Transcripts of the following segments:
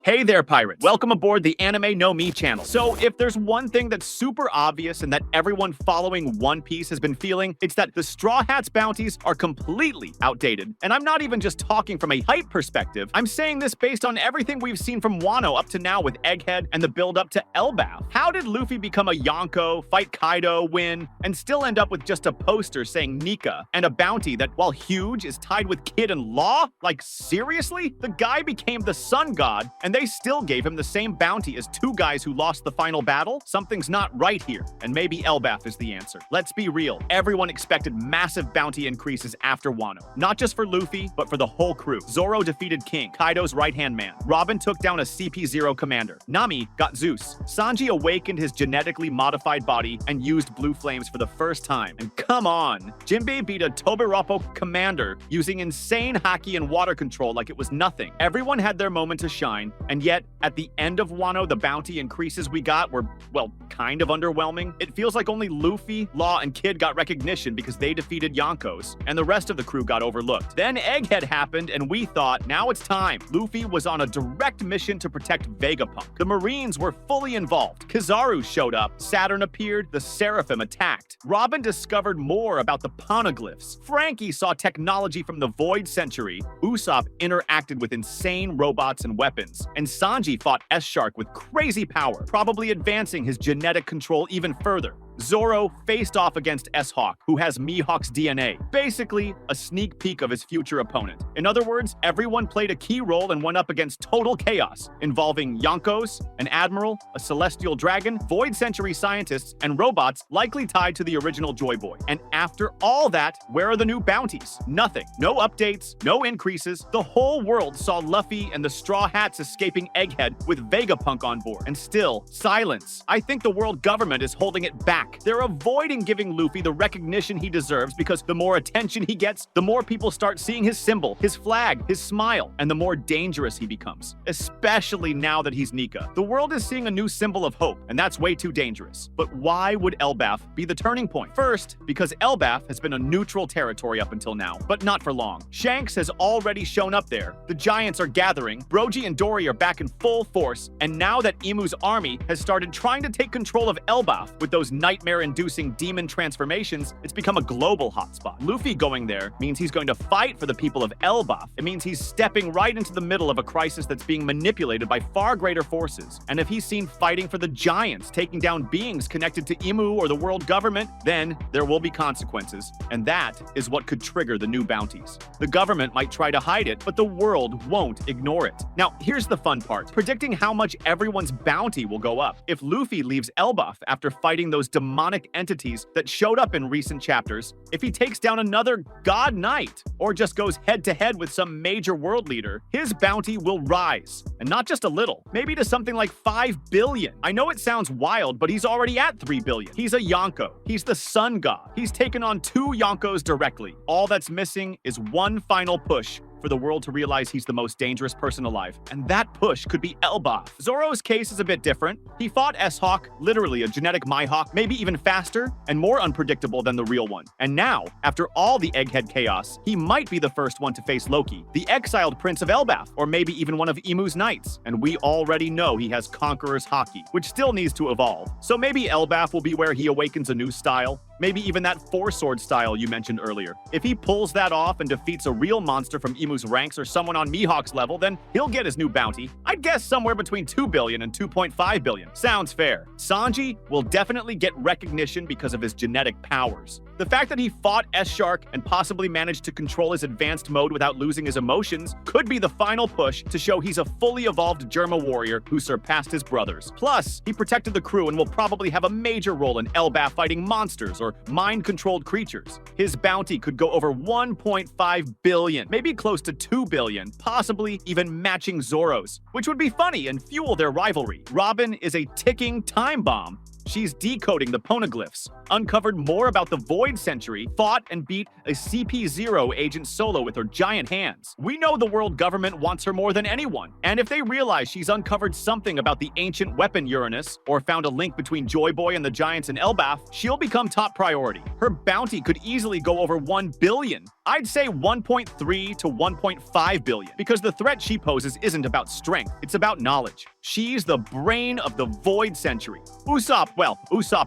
Hey there, pirates. Welcome aboard the Anime No Me channel. So, if there's one thing that's super obvious and that everyone following One Piece has been feeling, it's that the Straw Hats bounties are completely outdated. And I'm not even just talking from a hype perspective. I'm saying this based on everything we've seen from Wano up to now with Egghead and the build up to Elbaf. How did Luffy become a Yonko, fight Kaido, win, and still end up with just a poster saying Nika and a bounty that, while huge, is tied with Kid and Law? Like, seriously? The guy became the sun god, and they still gave him the same bounty as two guys who lost the final battle? Something's not right here, and maybe Elbaf is the answer. Let's be real. Everyone expected massive bounty increases after Wano. Not just for Luffy, but for the whole crew. Zoro defeated King, Kaido's right-hand man. Robin took down a CP0 commander. Nami got Zeus. Sanji awakened his genetically modified body and used blue flames for the first time. And come on, Jinbei beat a Tobirapo commander using insane haki and water control like it was nothing. Everyone had their moment to shine, and yet, at the end of Wano, the bounty increases we got were, well, kind of underwhelming. It feels like only Luffy, Law, and Kid got recognition because they defeated Yonkos, and the rest of the crew got overlooked. Then Egghead happened, and we thought, now it's time. Luffy was on a direct mission to protect Vegapunk. The Marines were fully involved. Kizaru showed up, Saturn appeared, the Seraphim attacked. Robin discovered more about the poneglyphs. Frankie saw technology from the Void Century. Usopp interacted with insane robots and weapons. And Sanji fought S-Shark with crazy power, probably advancing his genetic control even further. Zoro faced off against S-Hawk, who has Mihawk's DNA. Basically, a sneak peek of his future opponent. In other words, everyone played a key role and went up against total chaos, involving Yonkos, an admiral, a celestial dragon, Void Century scientists, and robots likely tied to the original Joy Boy. And after all that, where are the new bounties? Nothing. No updates, no increases. The whole world saw Luffy and the Straw Hats escaping Egghead with Vegapunk on board. And still, silence. I think the world government is holding it back. They're avoiding giving Luffy the recognition he deserves because the more attention he gets, the more people start seeing his symbol, his flag, his smile, and the more dangerous he becomes. Especially now that he's Nika. The world is seeing a new symbol of hope, and that's way too dangerous. But why would Elbaf be the turning point? First, because Elbaf has been a neutral territory up until now, but not for long. Shanks has already shown up there. The giants are gathering, Brogy and Dory are back in full force, and now that Imu's army has started trying to take control of Elbaf with those nightmare-inducing demon transformations, it's become a global hotspot. Luffy going there means he's going to fight for the people of Elbaf. It means he's stepping right into the middle of a crisis that's being manipulated by far greater forces. And if he's seen fighting for the giants, taking down beings connected to Imu or the world government, then there will be consequences. And that is what could trigger the new bounties. The government might try to hide it, but the world won't ignore it. Now, here's the fun part. Predicting how much everyone's bounty will go up. If Luffy leaves Elbaf after fighting those demonic entities that showed up in recent chapters, if he takes down another God Knight, or just goes head-to-head with some major world leader, his bounty will rise. And not just a little, maybe to something like 5 billion. I know it sounds wild, but he's already at 3 billion. He's a Yonko. He's the sun god. He's taken on 2 Yonkos directly. All that's missing is one final push for the world to realize he's the most dangerous person alive. And that push could be Elbaf. Zoro's case is a bit different. He fought S-Hawk, literally a genetic Mihawk, maybe even faster and more unpredictable than the real one. And now, after all the Egghead chaos, he might be the first one to face Loki, the exiled prince of Elbaf, or maybe even one of Imu's knights. And we already know he has Conqueror's haki, which still needs to evolve. So maybe Elbaf will be where he awakens a new style. Maybe even that 4-sword style you mentioned earlier. If he pulls that off and defeats a real monster from Imu's ranks or someone on Mihawk's level, then he'll get his new bounty. I'd guess somewhere between 2 billion and 2.5 billion. Sounds fair. Sanji will definitely get recognition because of his genetic powers. The fact that he fought S-Shark and possibly managed to control his advanced mode without losing his emotions could be the final push to show he's a fully evolved Germa warrior who surpassed his brothers. Plus, he protected the crew and will probably have a major role in Elbaf fighting monsters or mind-controlled creatures. His bounty could go over 1.5 billion, maybe close to 2 billion, possibly even matching Zoro's, which would be funny and fuel their rivalry. Robin is a ticking time bomb. She's decoding the poneglyphs, uncovered more about the Void Century, fought and beat a CP0 agent solo with her giant hands. We know the world government wants her more than anyone, and if they realize she's uncovered something about the ancient weapon Uranus, or found a link between Joy Boy and the giants in Elbaf, she'll become top priority. Her bounty could easily go over 1 billion. I'd say 1.3 to 1.5 billion, because the threat she poses isn't about strength, it's about knowledge. She's the brain of the Void Century. Usopp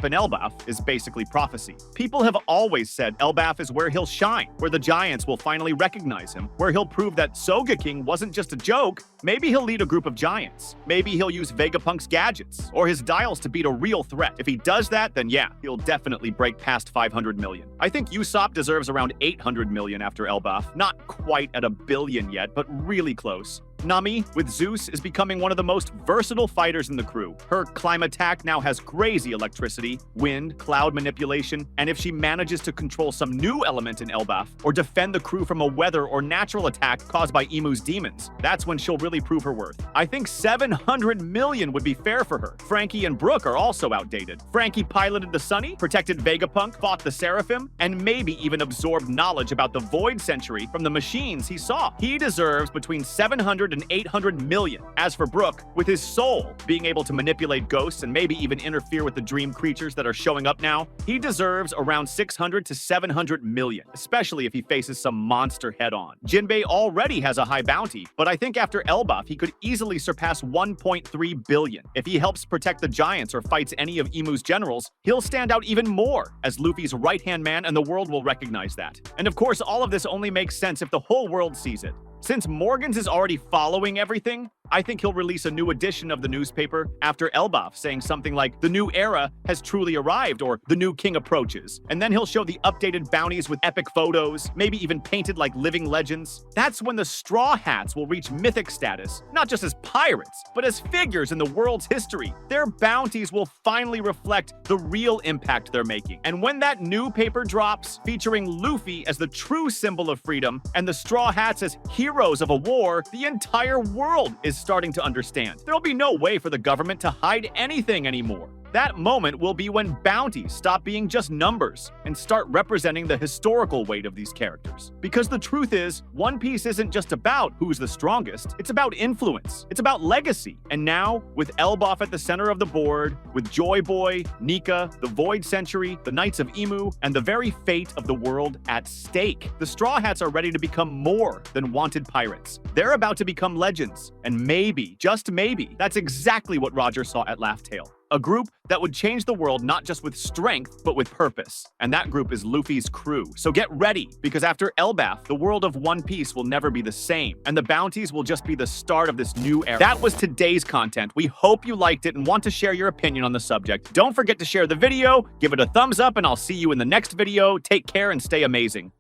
and Elbaf is basically prophecy. People have always said Elbaf is where he'll shine, where the giants will finally recognize him, where he'll prove that King wasn't just a joke. Maybe he'll lead a group of giants. Maybe he'll use Vegapunk's gadgets or his dials to beat a real threat. If he does that, then yeah, he'll definitely break past 500 million. I think Usopp deserves around 800 million after Elbaf. Not quite at a billion yet, but really close. Nami, with Zeus, is becoming one of the most versatile fighters in the crew. Her climb attack now has crazy electricity, wind, cloud manipulation, and if she manages to control some new element in Elbaf, or defend the crew from a weather or natural attack caused by Imu's demons, that's when she'll really prove her worth. I think 700 million would be fair for her. Frankie and Brook are also outdated. Frankie piloted the Sunny, protected Vegapunk, fought the Seraphim, and maybe even absorbed knowledge about the Void Century from the machines he saw. He deserves between 700 and 800 million. As for Brook, with his soul being able to manipulate ghosts and maybe even interfere with the dream creatures that are showing up now, he deserves around 600 to 700 million, especially if he faces some monster head-on. Jinbei already has a high bounty, but I think after Elbaf, he could easily surpass 1.3 billion. If he helps protect the giants or fights any of Imu's generals, he'll stand out even more as Luffy's right-hand man, and the world will recognize that. And of course, all of this only makes sense if the whole world sees it. Since Morgans is already following everything, I think he'll release a new edition of the newspaper after Elbaf, saying something like, "The new era has truly arrived," or "The new king approaches." And then he'll show the updated bounties with epic photos, maybe even painted like living legends. That's when the Straw Hats will reach mythic status, not just as pirates, but as figures in the world's history. Their bounties will finally reflect the real impact they're making. And when that new paper drops, featuring Luffy as the true symbol of freedom and the Straw Hats as heroes of a war, the entire world is starting to understand. There'll be no way for the government to hide anything anymore. That moment will be when bounties stop being just numbers and start representing the historical weight of these characters. Because the truth is, One Piece isn't just about who's the strongest, it's about influence, it's about legacy. And now, with Elbaf at the center of the board, with Joy Boy, Nika, the Void Century, the Knights of Imu, and the very fate of the world at stake, the Straw Hats are ready to become more than wanted pirates. They're about to become legends. And maybe, just maybe, that's exactly what Roger saw at Laugh Tale. A group that would change the world not just with strength, but with purpose. And that group is Luffy's crew. So get ready, because after Elbaf, the world of One Piece will never be the same, and the bounties will just be the start of this new era. That was today's content. We hope you liked it and want to share your opinion on the subject. Don't forget to share the video, give it a thumbs up, and I'll see you in the next video. Take care and stay amazing.